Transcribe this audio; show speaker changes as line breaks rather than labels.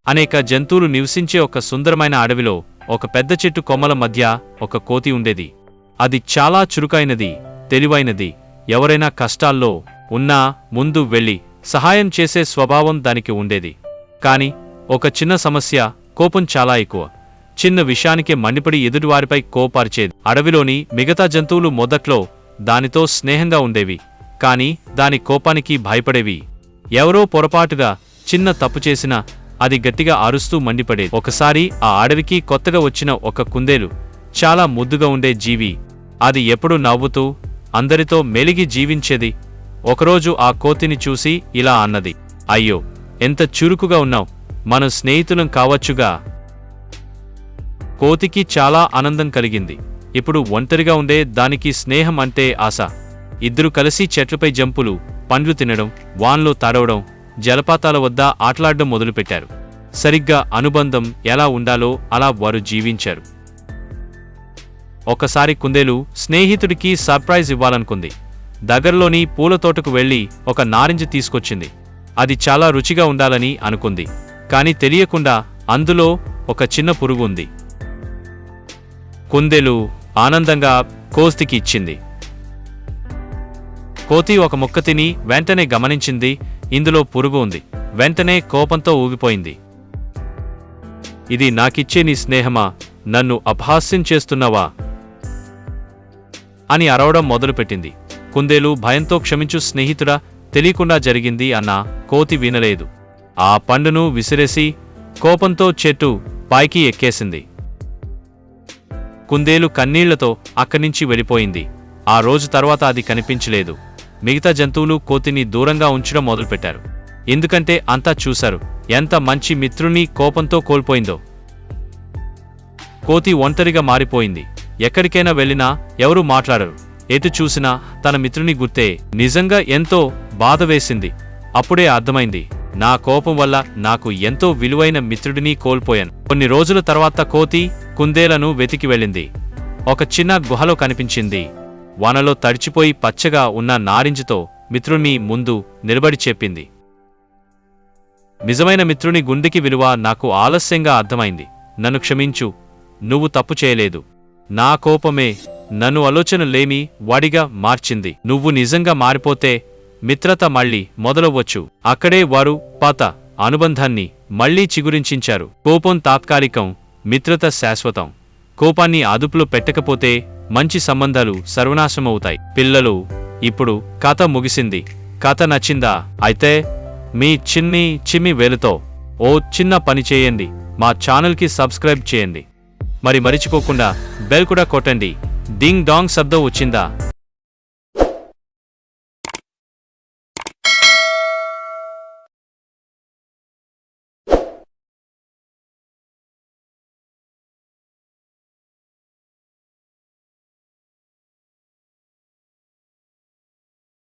అనేక జంతువులు నివసించే ఒక సుందరమైన అడవిలో ఒక పెద్ద చెట్టు కొమ్మల మధ్య ఒక కోతి ఉండేది. అది చాలా చురుకైనది, తెలివైనది. ఎవరైనా కష్టాల్లో ఉన్నా ముందు వెళ్లి సహాయం చేసే స్వభావం దానికి ఉండేది. కాని ఒక చిన్న సమస్య, కోపం చాలా ఎక్కువ. చిన్న విషయానికే మండిపడి ఎదుటివారిపై కోపార్చేది. అడవిలోని మిగతా జంతువులు మొదట్లో దానితో స్నేహంగా ఉండేవి, కాని దాని కోపానికి భయపడేవి. ఎవరో పొరపాటుగా చిన్న తప్పు చేసినా అది గట్టిగా అరుస్తూ మండిపడేది. ఒకసారి ఆ అడవికి కొత్తగా వచ్చిన ఒక కుందేలు, చాలా ముద్దుగా ఉండే జీవి. అది ఎప్పుడూ నవ్వుతూ అందరితో మెలిగి జీవించేది. ఒకరోజు ఆ కోతిని చూసి ఇలా అన్నది, అయ్యో, ఎంత చురుకుగా ఉన్నావ్, మనం స్నేహితులం కావచ్చుగా. కోతికి చాలా ఆనందం కలిగింది. ఇప్పుడు ఒంటరిగా ఉండే దానికి స్నేహం అంటే ఆశ. ఇద్దరు కలిసి చెట్లపై జంపులు, పండ్లు తినడం, వాన్లో తడవడం, జలపాతాల వద్ద ఆటలాడడం మొదలుపెట్టారు. సరిగ్గా అనుబంధం ఎలా ఉండాలో అలా వారు జీవించారు. ఒకసారి కుందేలు స్నేహితుడికి సర్ప్రైజ్ ఇవ్వాలనుకుంది. దగ్గరలోని పూలతోటకు వెళ్లి ఒక నారింజ తీసుకొచ్చింది. అది చాలా రుచిగా ఉండాలని అనుకుంది, కాని తెలియకుండా అందులో ఒక చిన్న పురుగు ఉంది. కుందేలు ఆనందంగా కోతికి ఇచ్చింది. కోతి ఒక ముక్క తిని వెంటనే గమనించింది, ఇందులో పురుగు ఉంది. వెంటనే కోపంతో ఊగిపోయింది. ఇది నాకిచ్చే నీ స్నేహమా, నన్ను అపహాస్యం చేస్తున్నావా అని అరవడం మొదలుపెట్టింది. కుందేలు భయంతో క్షమించు స్నేహితుడా, తెలియకుండా జరిగింది అన్నా కోతి వినలేదు. ఆ పండును విసిరేసి కోపంతో చెట్టు పైకి ఎక్కేసింది. కుందేలు కన్నీళ్లతో అక్కడ్నించి వెళ్ళిపోయింది. ఆ రోజు తర్వాత అది కనిపించలేదు. మిగతా జంతువులు కోతిని దూరంగా ఉంచడం మొదలుపెట్టారు. ఎందుకంటే అంతా చూశారు ఎంత మంచి మిత్రుణ్ణి కోపంతో కోల్పోయిందో. కోతి ఒంటరిగా మారిపోయింది. ఎక్కడికైనా వెళ్ళినా ఎవరూ మాట్లాడరు. ఎటు చూసినా తన మిత్రుని గుర్తే. నిజంగా ఎంతో బాధ వేసింది. అప్పుడే అర్థమైంది, నా కోపం వల్ల నాకు ఎంతో విలువైన మిత్రుడిని కోల్పోయాను. కొన్ని రోజుల తర్వాత కోతి కుందేలను వెతికి వెళ్ళింది. ఒక చిన్న గుహలో కనిపించింది. వానలో తడిచిపోయి పచ్చగా ఉన్న నారింజతో మిత్రుని ముందు నిలబడి చెప్పింది, నిజమైన మిత్రుని గుండెకి విలువ నాకు ఆలస్యంగా అర్థమైంది. నన్ను క్షమించు, నువ్వు తప్పు చేయలేదు. నా కోపమే నన్ను ఆలోచనలేమి వాడిగా మార్చింది. నువ్వు నిజంగా మారిపోతే మిత్రత మళ్లీ మొదలవ్వచ్చు. అక్కడే వారు పాత అనుబంధాన్ని మళ్లీ చిగురించారు. కోపం తాత్కాలికం, మిత్రత శాశ్వతం. కోపాన్ని అదుపులో పెట్టకపోతే మంచి సంబంధాలు సర్వనాశనమవుతాయి. పిల్లలు, ఇప్పుడు కథ ముగిసింది. కథ నచ్చిందా? అయితే మీ చిన్ని వేలుతో ఓ చిన్న పని చేయండి, మా ఛానల్కి సబ్స్క్రైబ్ చేయండి. మరి మరిచిపోకుండా బెల్ కూడా కొట్టండి. డింగ్ డాంగ్ శబ్దం వచ్చిందా?